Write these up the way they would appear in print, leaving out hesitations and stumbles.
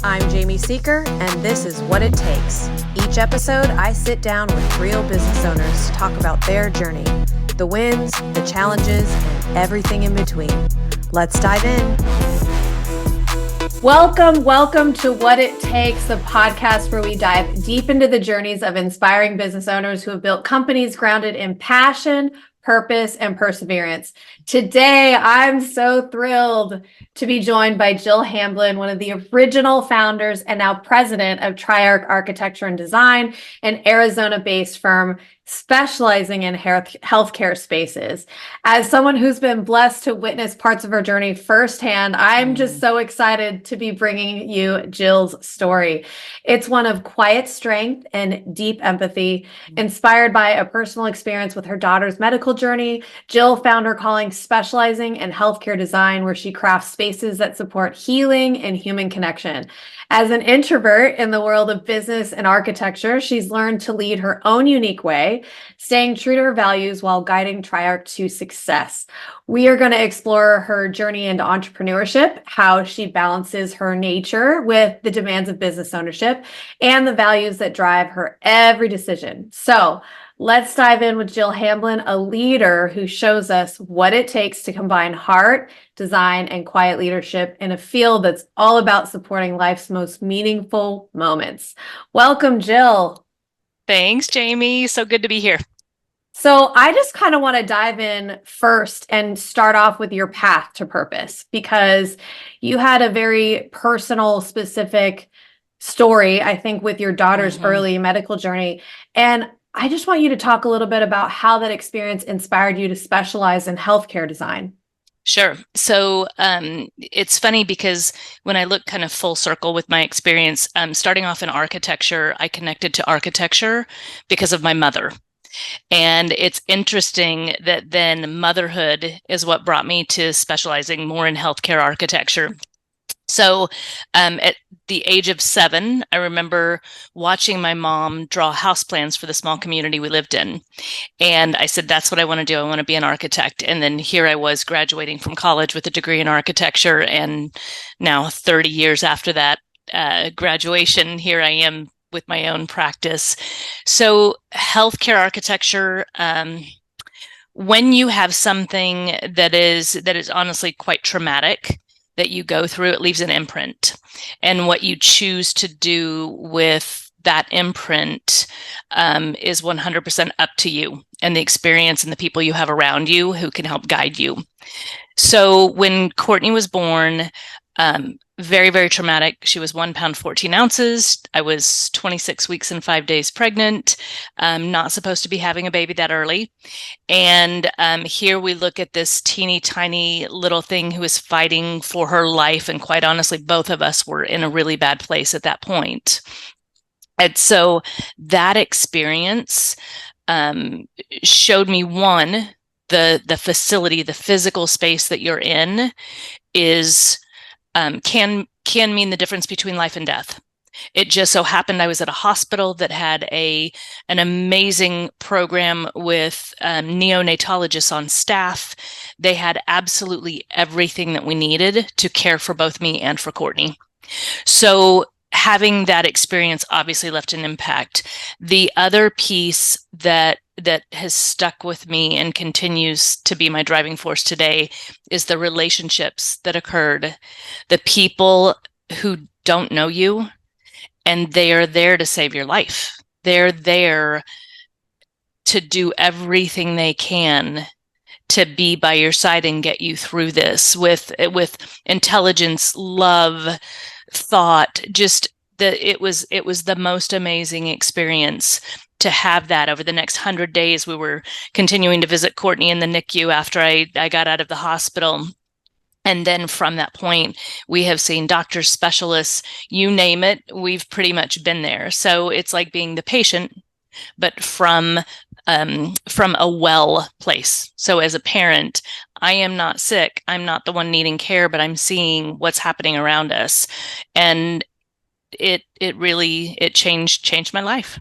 I'm Jamie Seeker, and this is What It Takes. Each episode, I sit down with real business owners to talk about their journey, the wins, the challenges, and everything in between. Let's dive in. Welcome to What It Takes, the podcast where we dive deep into the journeys of inspiring business owners who have built companies grounded in passion, purpose, and perseverance. Today, I'm so thrilled to be joined by Jill Hamblen, one of the original founders and now president of triARC Architecture and Design, an Arizona-based firm specializing in healthcare spaces. As someone who's been blessed to witness parts of her journey firsthand, I'm just so excited to be bringing you Jill's story. It's one of quiet strength and deep empathy. Inspired by a personal experience with her daughter's medical journey, Jill found her calling specializing in healthcare design, where she crafts spaces that support healing and human connection. As an introvert in the world of business and architecture, she's learned to lead her own unique way, staying true to her values while guiding triARC to success. We are going to explore her journey into entrepreneurship, how she balances her nature with the demands of business ownership, and the values that drive her every decision. So let's dive in with Jill Hamblen, a leader who shows us what it takes to combine heart, design, and quiet leadership in a field that's all about supporting life's most meaningful moments. Welcome, Jill. Thanks, Jamie. So good to be here. So I just kind of want to dive in first and start off with your path to purpose, because you had a very personal, specific story, I think, with your daughter's early medical journey. And I just want you to talk a little bit about how that experience inspired you to specialize in healthcare design. Sure. So it's funny because when I look kind of full circle with my experience, starting off in architecture, I connected to architecture because of my mother. And it's interesting that then motherhood is what brought me to specializing more in healthcare architecture. So at the age of 7, I remember watching my mom draw house plans for the small community we lived in. And I said, that's what I want to do. I want to be an architect. And then here I was graduating from college with a degree in architecture. And now 30 years after that graduation, here I am with my own practice. So healthcare architecture, when you have something that is honestly quite traumatic that you go through, it leaves an imprint. And what you choose to do with that imprint is 100% up to you and the experience and the people you have around you who can help guide you. So when Courtney was born, very, very traumatic. She was 1 pound, 14 ounces. I was 26 weeks and 5 days pregnant. Not supposed to be having a baby that early. And here we look at this teeny tiny little thing who is fighting for her life. And quite honestly, both of us were in a really bad place at that point. And so that experience showed me, one, the facility, the physical space that you're in is can mean the difference between life and death. It just so happened I was at a hospital that had an amazing program with neonatologists on staff. They had absolutely everything that we needed to care for both me and for Courtney. So having that experience obviously left an impact. The other piece that has stuck with me and continues to be my driving force today is the relationships that occurred, the people who don't know you, and they are there to save your life. They're there to do everything they can to be by your side and get you through this with intelligence, love, thought. Just it was the most amazing experience to have that. Over the next 100 days, we were continuing to visit Courtney in the NICU after I got out of the hospital. And then from that point, we have seen doctors, specialists, you name it, we've pretty much been there. So it's like being the patient, but from a well place. So as a parent, I am not sick. I'm not the one needing care, but I'm seeing what's happening around us. And it really changed my life.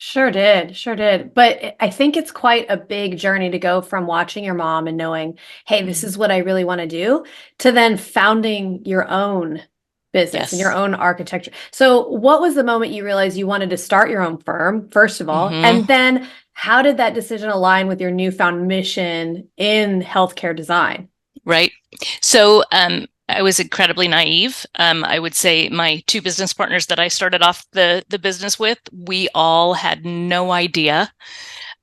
Sure did. Sure did. But I think it's quite a big journey to go from watching your mom and knowing, hey, this Mhm. is what I really want to do, to then founding your own business and your Yes. own architecture. So, what was the moment you realized you wanted to start your own firm, first of all? Hmm. And then how did that decision align with your newfound mission in healthcare design? Right. So I was incredibly naive. I would say my two business partners that I started off the business with, we all had no idea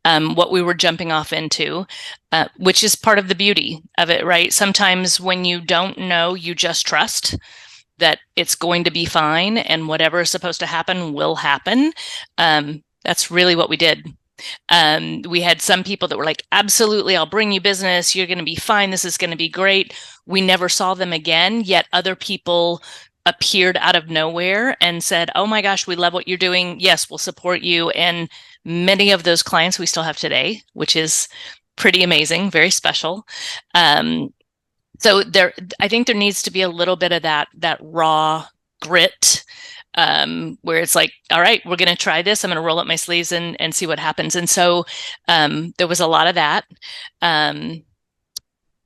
what we were jumping off into, which is part of the beauty of it, right? Sometimes when you don't know, you just trust that it's going to be fine and whatever is supposed to happen will happen. That's really what we did. We had some people that were like, absolutely, I'll bring you business. You're going to be fine. This is going to be great. We never saw them again. Yet other people appeared out of nowhere and said, oh my gosh, we love what you're doing. Yes, we'll support you. And many of those clients we still have today, which is pretty amazing, very special. Um, so there, I think there needs to be a little bit of that raw grit, where it's like, all right, we're going to try this. I'm going to roll up my sleeves and see what happens. And so there was a lot of that. Um,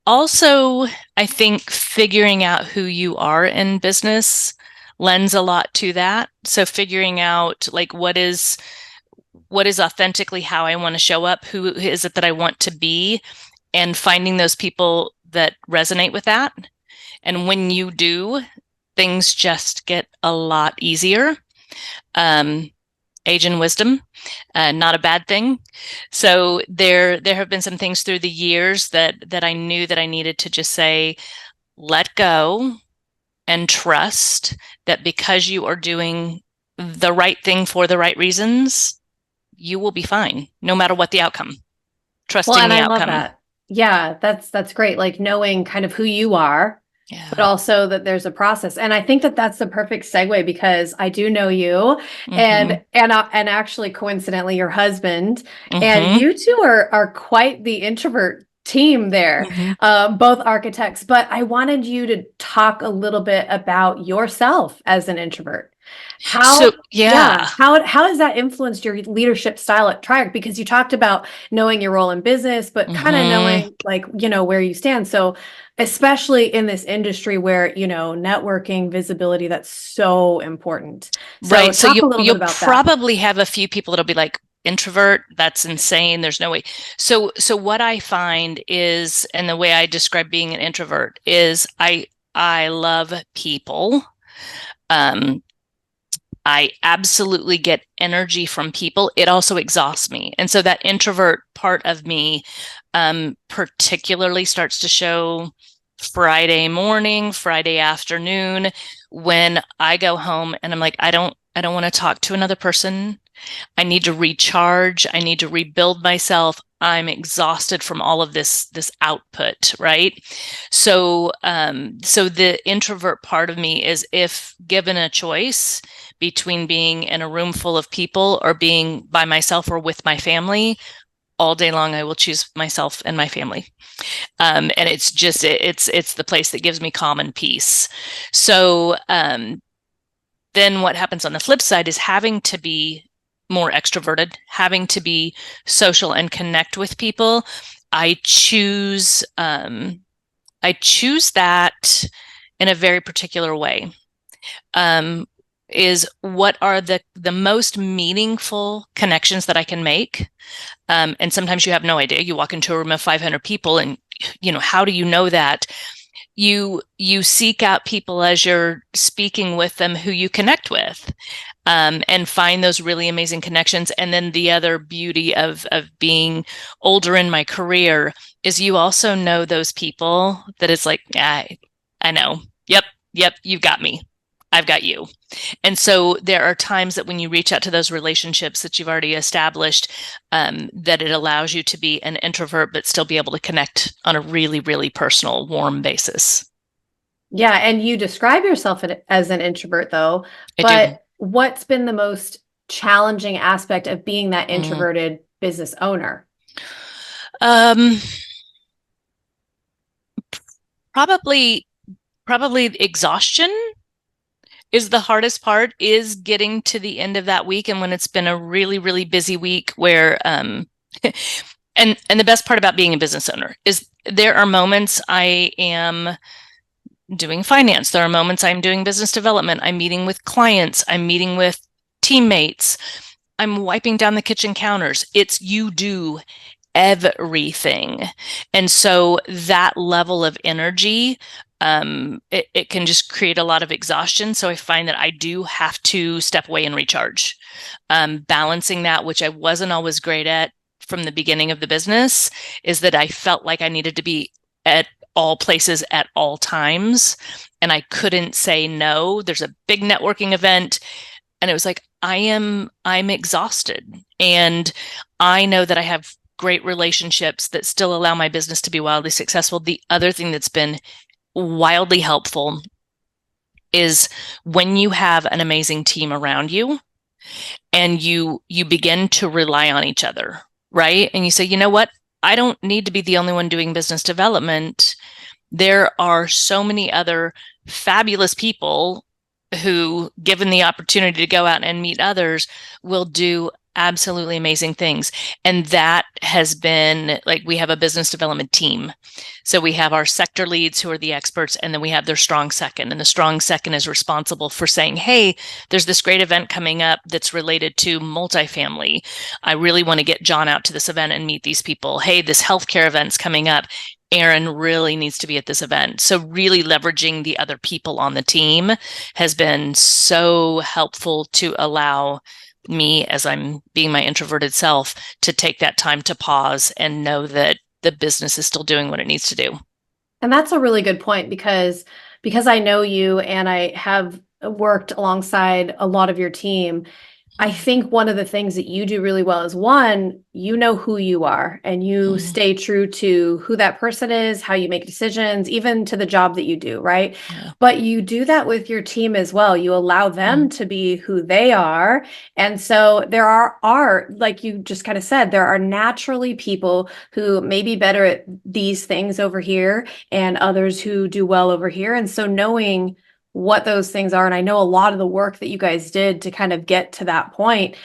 Also, I think figuring out who you are in business lends a lot to that. So figuring out like what is authentically how I want to show up, who is it that I want to be, and finding those people that resonate with that. And when you do, things just get a lot easier. Um, Age and wisdom, not a bad thing. So there have been some things through the years that I knew that I needed to just say, let go and trust that because you are doing the right thing for the right reasons, you will be fine, no matter what the outcome. Well, Trusting and the I love outcome. that. Yeah, that's great. Like knowing kind of who you are, but Yeah. also that there's a process. And I think that that's the perfect segue because I do know you Mm-hmm. and actually coincidentally your husband, and Mm-hmm. you two are quite the introvert team there, Mm-hmm. both architects. But I wanted you to talk a little bit about yourself as an introvert. So How, yeah, yeah. how has that influenced your leadership style at triARC? Because you talked about knowing your role in business, but kind of Mm-hmm. knowing like, where you stand. So, especially in this industry where, networking, visibility, that's so important. So, Right. So talk you a little bit you'll about that. probably have a few people that'll be like, introvert, that's insane. There's no way. So what I find is, and the way I describe being an introvert is I love people. Um, I absolutely get energy from people. It also exhausts me. And so that introvert part of me particularly starts to show Friday morning, Friday afternoon, when I go home and I'm like, I don't want to talk to another person. I need to recharge. I need to rebuild myself. I'm exhausted from all of this output, right? So the introvert part of me is, if given a choice between being in a room full of people or being by myself or with my family, all day long I will choose myself and my family. And it's just it's the place that gives me calm and peace. So then what happens on the flip side is having to be more extroverted, having to be social and connect with people. I choose I choose that in a very particular way. Um, is what are the most meaningful connections that I can make? And sometimes you have no idea. You walk into a room of 500 people, and how do you know that? You seek out people as you're speaking with them who you connect with, and find those really amazing connections. And then the other beauty of being older in my career is you also know those people that it's like, I know. Yep, you've got me. I've got you. And so there are times that when you reach out to those relationships that you've already established, that it allows you to be an introvert, but still be able to connect on a really, really personal, warm basis. Yeah, and you describe yourself as an introvert though, I do. but what's been the most challenging aspect of being that Mm. introverted business owner? Um, probably, probably exhaustion. is the hardest part, is getting to the end of that week. And when it's been a really, really busy week where, and the best part about being a business owner is there are moments I am doing finance. There are moments I'm doing business development. I'm meeting with clients. I'm meeting with teammates. I'm wiping down the kitchen counters. It's you do everything. And so that level of energy, it can just create a lot of exhaustion. So I find that I do have to step away and recharge. Balancing that, which I wasn't always great at from the beginning of the business, is that I felt like I needed to be at all places at all times. And I couldn't say no. There's a big networking event. And it was like, I'm exhausted. And I know that I have great relationships that still allow my business to be wildly successful. The other thing that's been wildly helpful is when you have an amazing team around you and you begin to rely on each other, right? And you say, you know what? I don't need to be the only one doing business development. There are so many other fabulous people who, given the opportunity to go out and meet others, will do absolutely amazing things. And that has been like, we have a business development team. So we have our sector leads who are the experts, and then we have their strong second. And the strong second is responsible for saying, hey, there's this great event coming up that's related to multifamily. I really want to get John out to this event and meet these people. Hey, this healthcare event's coming up. Aaron really needs to be at this event. So really leveraging the other people on the team has been so helpful to allow me, as I'm being my introverted self, to take that time to pause and know that the business is still doing what it needs to do. And that's a really good point because I know you and I have worked alongside a lot of your team. I think one of the things that you do really well is, one, you know who you are and you stay true to who that person is, how you make decisions, even to the job that you do, right? Yeah. But you do that with your team as well. You allow them to be who they are. And so there are, like you just kind of said, there are naturally people who may be better at these things over here and others who do well over here. And so knowing what those things are. And I know a lot of the work that you guys did to kind of get to that point.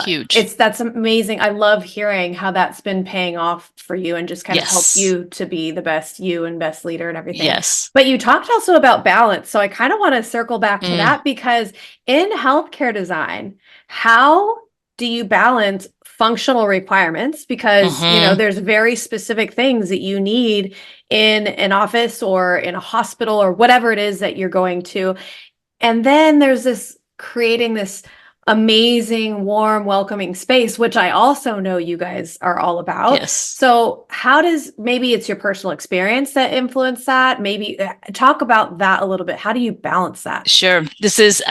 Huge. That's amazing. I love hearing how that's been paying off for you and just kind of helped you to be the best you and best leader and everything. Yes. But you talked also about balance. So I kind of want to circle back to that, because in healthcare design, how do you balance functional requirements? Because, you know, there's very specific things that you need in an office or in a hospital or whatever it is that you're going to. And then there's this creating this amazing, warm, welcoming space, which I also know you guys are all about. Yes. So how does, maybe it's your personal experience that influenced that? Maybe talk about that a little bit. How do you balance that? Sure. This is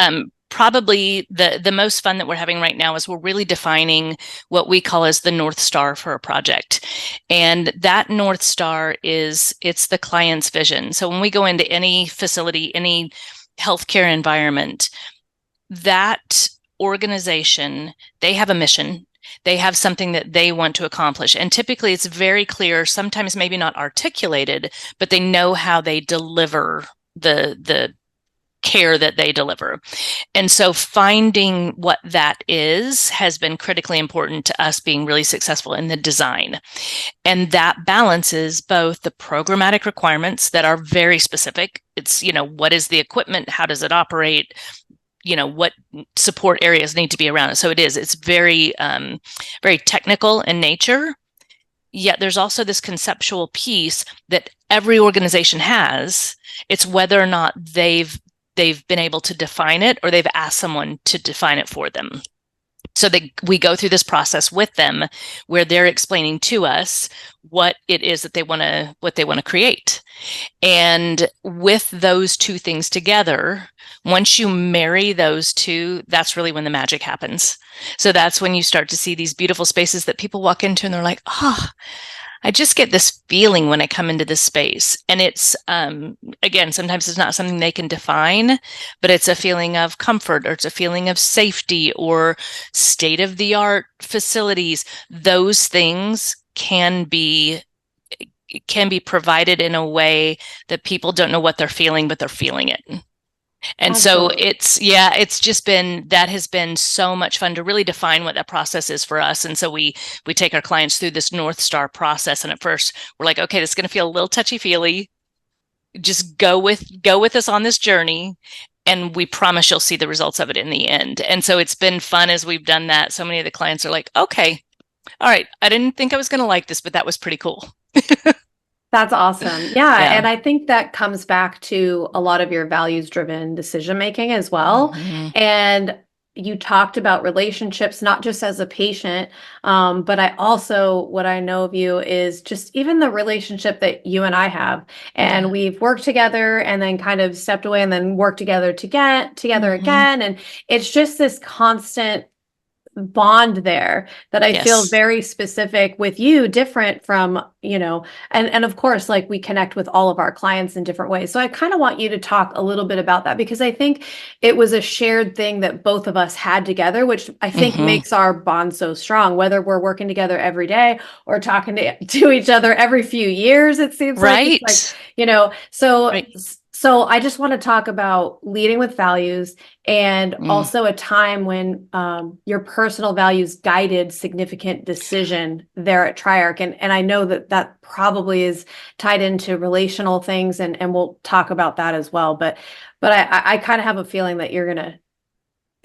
probably the most fun that we're having right now is we're really defining what we call as the North Star for a project. And that North Star it's the client's vision. So when we go into any facility, any healthcare environment, that organization, they have a mission. They have something that they want to accomplish. And typically it's very clear, sometimes maybe not articulated, but they know how they deliver the care that they deliver. And so finding what that is has been critically important to us being really successful in the design. And that balances both the programmatic requirements that are very specific. It's, you know, what is the equipment? How does it operate? You know, what support areas need to be around it. So it's very, very technical in nature. Yet there's also this conceptual piece that every organization has. It's whether or not they've been able to define it or they've asked someone to define it for them. So we go through this process with them where they're explaining to us what it is that they want to create. And with those two things together, once you marry those two, that's really when the magic happens. So that's when you start to see these beautiful spaces that people walk into and they're like, oh, I just get this feeling when I come into this space. And it's, again, sometimes it's not something they can define, but it's a feeling of comfort, or it's a feeling of safety, or state-of-the-art facilities. Those things can be provided in a way that people don't know what they're feeling, but they're feeling it. And so Absolutely. it's just been, that has been so much fun to really define what that process is for us. And so we take our clients through this North Star process. And at first we're like, okay, this is going to feel a little touchy feely. Just go with us on this journey. And we promise you'll see the results of it in the end. And so it's been fun as we've done that. So many of the clients are like, okay, all right, I didn't think I was going to like this, but that was pretty cool. That's awesome. Yeah. Yeah. And I think that comes back to a lot of your values driven decision making as well. Mm-hmm. And you talked about relationships, not just as a patient, but I also, what I know of you is just even the relationship that you and I have. And Yeah. we've worked together and then kind of stepped away and then worked together to get together Mm-hmm. again. And it's just this constant bond there that I feel Yes. very specific with you, different from, and of course, like we connect with all of our clients in different ways. So I kind of want you to talk a little bit about that because I think it was a shared thing that both of us had together, which I think Mm-hmm. makes our bond so strong, whether we're working together every day or talking to each other every few years, it seems like it's like, Right. so Right. I just want to talk about leading with values and Mm. also a time when your personal values guided significant decision there at triARC. And I know that that probably is tied into relational things, and we'll talk about that as well. But I kind of have a feeling that you're going to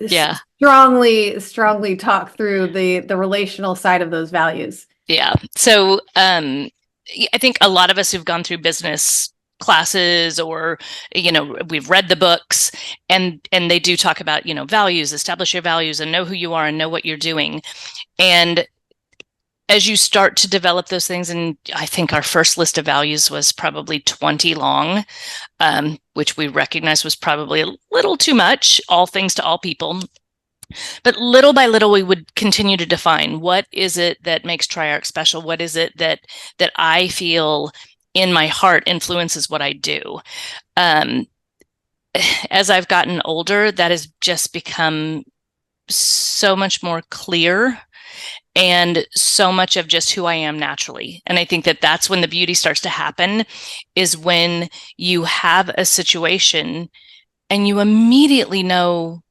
Yeah. strongly talk through the relational side of those values. Yeah. So I think a lot of us who've gone through business classes or we've read the books and they do talk about values, establish your values and know who you are and know what you're doing. And as you start to develop those things, and I think our first list of values was probably 20 long, which we recognized was probably a little too much, all things to all people. But little by little, we would continue to define what is it that makes triARC special? What is it that I feel in my heart influences what I do? As I've gotten older, that has just become so much more clear and so much of just who I am naturally. And I think that that's when the beauty starts to happen, is when you have a situation and you immediately know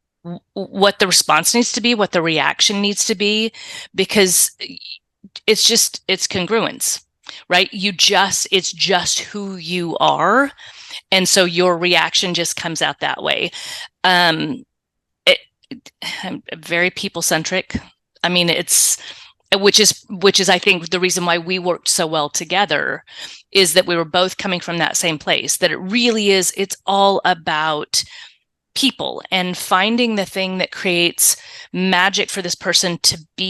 what the response needs to be, what the reaction needs to be, because it's congruence, right? It's just who you are. And so your reaction just comes out that way. I'm very people centric. I mean, which is I think the reason why we worked so well together, is that we were both coming from that same place, that it really is, it's all about people and finding the thing that creates magic for this person to be